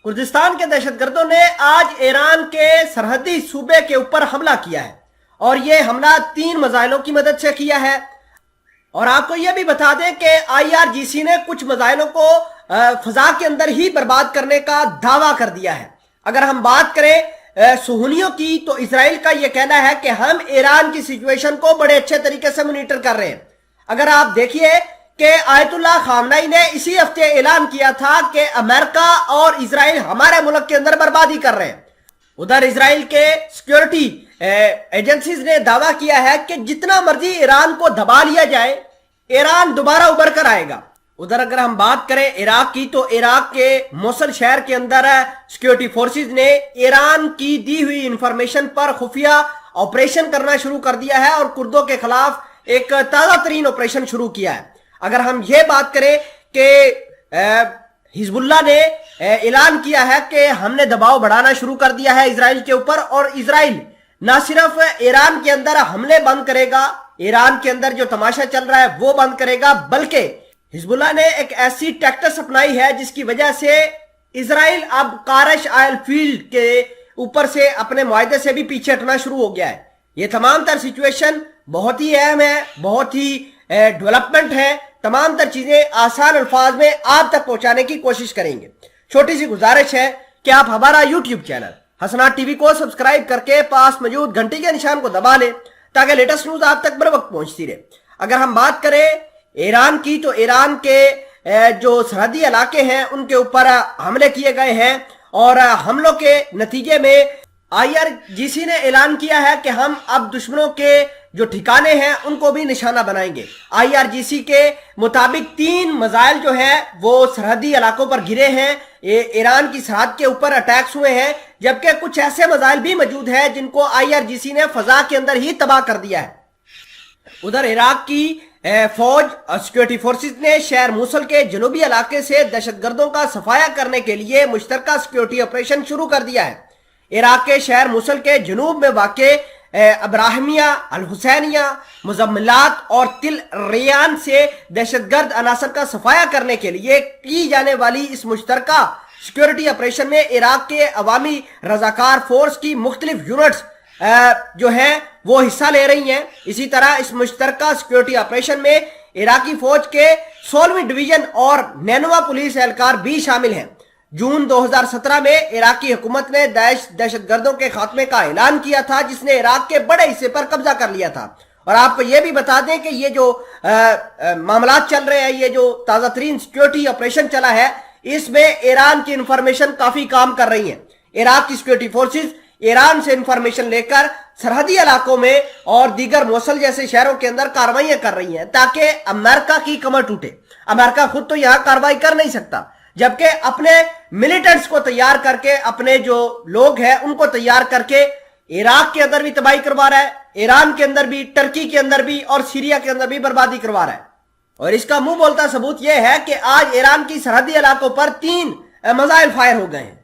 Kurdistan کے دہشت گردوں نے آج ایران کے سرحدی صوبے کے اوپر حملہ کیا ہے اور یہ حملہ 3 میزائلوں کی مدد سے کیا ہے۔ اور آپ کو یہ بھی بتا دیں کہ IRGC نے کچھ میزائلوں کو فضا کے اندر ہی برباد کرنے کا دعویٰ کر دیا ہے۔ اگر ہم بات کریں صہیونیوں کی تو اسرائیل کا یہ کہنا ہے کہ ہم ایران کی سچویشن کو بڑے اچھے طریقے سے مانیٹر کر رہے ہیں۔ اگر آپ دیکھیے کہ آیت اللہ خامنئی نے اسی ہفتے اعلان کیا تھا کہ امریکہ اور اسرائیل ہمارے ملک کے اندر بربادی کر رہے ہیں۔ ادھر اسرائیل کے سیکیورٹی ایجنسیز نے دعویٰ کیا ہے کہ جتنا مرضی ایران کو دبا لیا جائے ایران دوبارہ ابھر کر آئے گا۔ ادھر اگر ہم بات کریں عراق کی تو عراق کے موصل شہر کے اندر سیکیورٹی فورسز نے ایران کی دی ہوئی انفارمیشن پر خفیہ آپریشن کرنا شروع کر دیا ہے اور کردوں کے خلاف ایک تازہ ترین آپریشن شروع کیا ہے۔ اگر ہم یہ بات کریں کہ حزب اللہ نے اعلان کیا ہے کہ ہم نے دباؤ بڑھانا شروع کر دیا ہے اسرائیل کے اوپر، اور اسرائیل نہ صرف ایران کے اندر حملے بند کرے گا، ایران کے اندر جو تماشا چل رہا ہے وہ بند کرے گا، بلکہ حزب اللہ نے ایک ایسی ٹیکٹس اپنائی ہے جس کی وجہ سے اسرائیل اب کارش آئل فیلڈ کے اوپر سے اپنے معاہدے سے بھی پیچھے ہٹنا شروع ہو گیا ہے۔ یہ تمام تر سچویشن بہت ہی اہم ہے، بہت ہی ڈیولپمنٹ ہے، تمام تر چیزیں آسان الفاظ میں آپ تک پہنچانے کی کوشش کریں گے۔ چھوٹی سی گزارش ہے کہ آپ ہمارا یوٹیوب چینل حسنات ٹی وی کو سبسکرائب کر کے پاس موجود گھنٹی کے نشان کو دبا لیں تاکہ لیٹسٹ نیوز آپ تک بر وقت پہنچتی رہے۔ اگر ہم بات کریں ایران کی تو ایران کے جو سرحدی علاقے ہیں ان کے اوپر حملے کیے گئے ہیں، اور حملوں کے نتیجے میں IRGC نے اعلان کیا ہے کہ ہم اب دشمنوں کے جو ٹھکانے ہیں ان کو بھی نشانہ بنائیں گے۔ IRGC کے مطابق 3 میزائل جو ہیں وہ سرحدی علاقوں پر گرے ہیں، ایران کی سرحد کے اوپر اٹیکس ہوئے ہیں، جبکہ کچھ ایسے میزائل بھی موجود ہیں جن کو IRGC نے فضا کے اندر ہی تباہ کر دیا ہے۔ ادھر عراق کی فوج اور سیکیورٹی فورسز نے شہر موصل کے جنوبی علاقے سے دہشت گردوں کا صفایا کرنے کے لیے مشترکہ سیکیورٹی آپریشن شروع کر دیا ہے۔ عراق کے شہر موصل کے جنوب میں واقع ابراہیمیہ، الحسینیہ، مزملات اور تل ریان سے دہشت گرد عناصر کا صفایا کرنے کے لیے کی جانے والی اس مشترکہ سیکیورٹی آپریشن میں عراق کے عوامی رضاکار فورس کی مختلف یونٹس جو ہیں وہ حصہ لے رہی ہیں۔ اسی طرح اس مشترکہ سیکیورٹی آپریشن میں عراقی فوج کے 16ویں ڈویژن اور نینوا پولیس اہلکار بھی شامل ہیں۔ جون 2017 میں عراقی حکومت نے دہشت گردوں کے خاتمے کا اعلان کیا تھا جس نے عراق کے بڑے حصے پر قبضہ کر لیا تھا۔ اور آپ کو یہ بھی بتا دیں کہ یہ جو معاملات چل رہے ہیں، یہ جو تازہ ترین سیکیورٹی آپریشن چلا ہے، اس میں ایران کی انفارمیشن کافی کام کر رہی ہیں۔ عراق کی سیکیورٹی فورسز ایران سے انفارمیشن لے کر سرحدی علاقوں میں اور دیگر موصل جیسے شہروں کے اندر کاروائیاں کر رہی ہیں تاکہ امریکہ کی کمر ٹوٹے۔ امریکہ خود تو یہاں کاروائی کر نہیں سکتا، جبکہ اپنے ملیٹنٹس کو تیار کر کے، اپنے جو لوگ ہیں ان کو تیار کر کے عراق کے اندر بھی تباہی کروا رہا ہے، ایران کے اندر بھی، ترکی کے اندر بھی اور سیریا کے اندر بھی بربادی کروا رہا ہے۔ اور اس کا منہ بولتا ثبوت یہ ہے کہ آج ایران کی سرحدی علاقوں پر 3 میزائل فائر ہو گئے ہیں۔